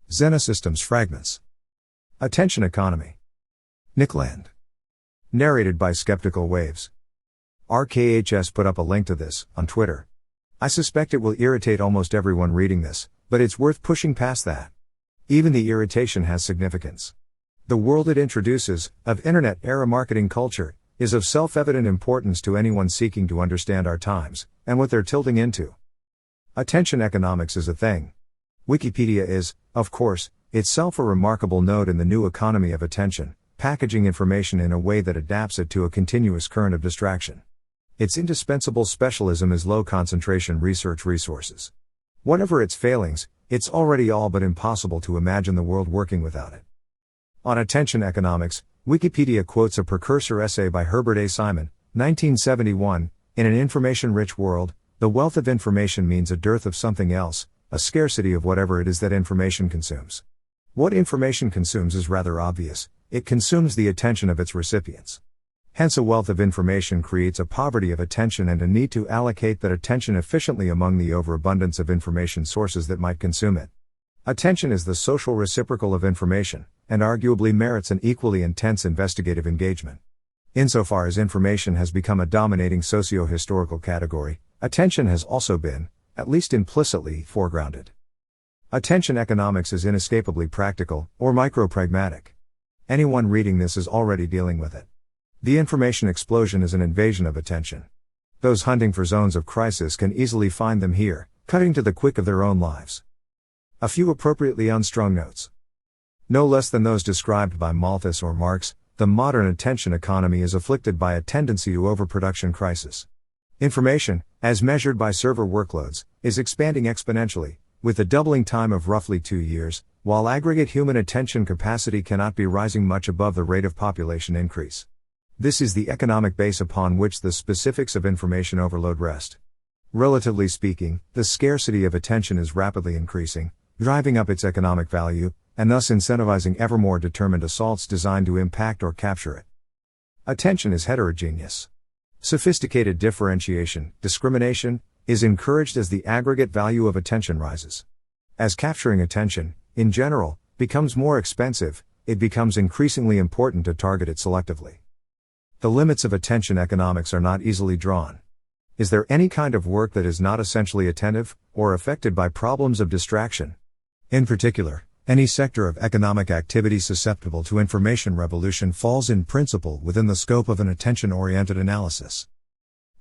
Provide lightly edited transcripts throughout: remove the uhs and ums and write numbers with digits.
Xenosystems Fragments. Attention Economy. Nickland. Narrated by Skeptical Waves. RKHS put up a link to this, on Twitter. I suspect it will irritate almost everyone reading this, but it's worth pushing past that. Even the irritation has significance. The world it introduces, of internet-era marketing culture, is of self-evident importance to anyone seeking to understand our times, and what they're tilting into. Attention economics is a thing. Wikipedia is, of course, itself a remarkable node in the new economy of attention, packaging information in a way that adapts it to a continuous current of distraction. Its indispensable specialism is low-concentration research resources. Whatever its failings, it's already all but impossible to imagine the world working without it. On attention economics, Wikipedia quotes a precursor essay by Herbert A. Simon, 1971, in an information-rich world, the wealth of information means a dearth of something else, a scarcity of whatever it is that information consumes. What information consumes is rather obvious, it consumes the attention of its recipients. Hence a wealth of information creates a poverty of attention and a need to allocate that attention efficiently among the overabundance of information sources that might consume it. Attention is the social reciprocal of information, and arguably merits an equally intense investigative engagement. Insofar as information has become a dominating socio-historical category, attention has also been, at least implicitly, foregrounded. Attention economics is inescapably practical, or micro-pragmatic. Anyone reading this is already dealing with it. The information explosion is an invasion of attention. Those hunting for zones of crisis can easily find them here, cutting to the quick of their own lives. A few appropriately unstrung notes. No less than those described by Malthus or Marx, the modern attention economy is afflicted by a tendency to overproduction crisis. Information, as measured by server workloads, is expanding exponentially, with a doubling time of roughly 2 years, while aggregate human attention capacity cannot be rising much above the rate of population increase. This is the economic base upon which the specifics of information overload rest. Relatively speaking, the scarcity of attention is rapidly increasing, driving up its economic value, and thus incentivizing ever more determined assaults designed to impact or capture it. Attention is heterogeneous. Sophisticated differentiation, discrimination, is encouraged as the aggregate value of attention rises. As capturing attention, in general, becomes more expensive, it becomes increasingly important to target it selectively. The limits of attention economics are not easily drawn. Is there any kind of work that is not essentially attentive, or affected by problems of distraction? In particular, any sector of economic activity susceptible to information revolution falls in principle within the scope of an attention-oriented analysis.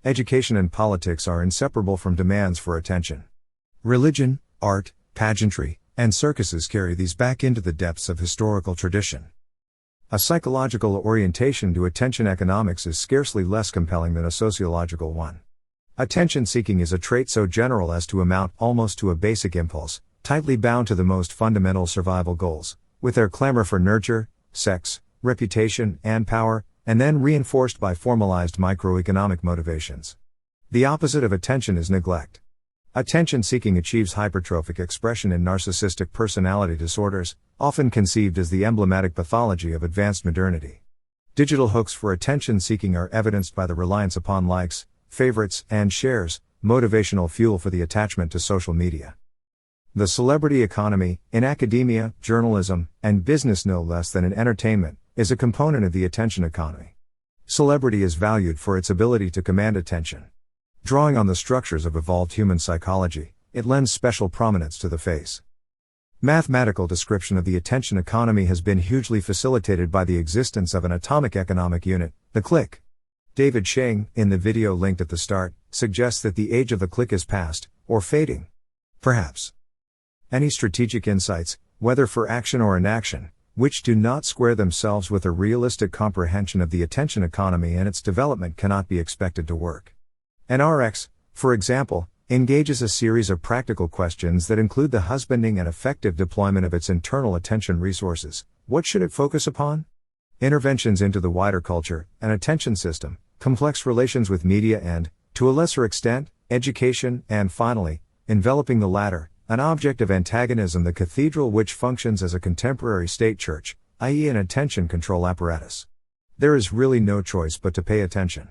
Education and politics are inseparable from demands for attention. Religion, art, pageantry, and circuses carry these back into the depths of historical tradition. A psychological orientation to attention economics is scarcely less compelling than a sociological one. Attention-seeking is a trait so general as to amount almost to a basic impulse, tightly bound to the most fundamental survival goals, with their clamor for nurture, sex, reputation, and power, and then reinforced by formalized microeconomic motivations. The opposite of attention is neglect. Attention-seeking achieves hypertrophic expression in narcissistic personality disorders, often conceived as the emblematic pathology of advanced modernity. Digital hooks for attention-seeking are evidenced by the reliance upon likes, favorites, and shares, motivational fuel for the attachment to social media. The celebrity economy, in academia, journalism, and business no less than in entertainment, is a component of the attention economy. Celebrity is valued for its ability to command attention. Drawing on the structures of evolved human psychology, it lends special prominence to the face. Mathematical description of the attention economy has been hugely facilitated by the existence of an atomic economic unit, the click. David Sheng, in the video linked at the start, suggests that the age of the click is past, or fading. Perhaps. Any strategic insights, whether for action or inaction, which do not square themselves with a realistic comprehension of the attention economy and its development cannot be expected to work. An RX, for example, engages a series of practical questions that include the husbanding and effective deployment of its internal attention resources. What should it focus upon? Interventions into the wider culture, an attention system, complex relations with media and, to a lesser extent, education, and finally, enveloping the latter, an object of antagonism, the cathedral, which functions as a contemporary state church, i.e. an attention control apparatus. There is really no choice but to pay attention.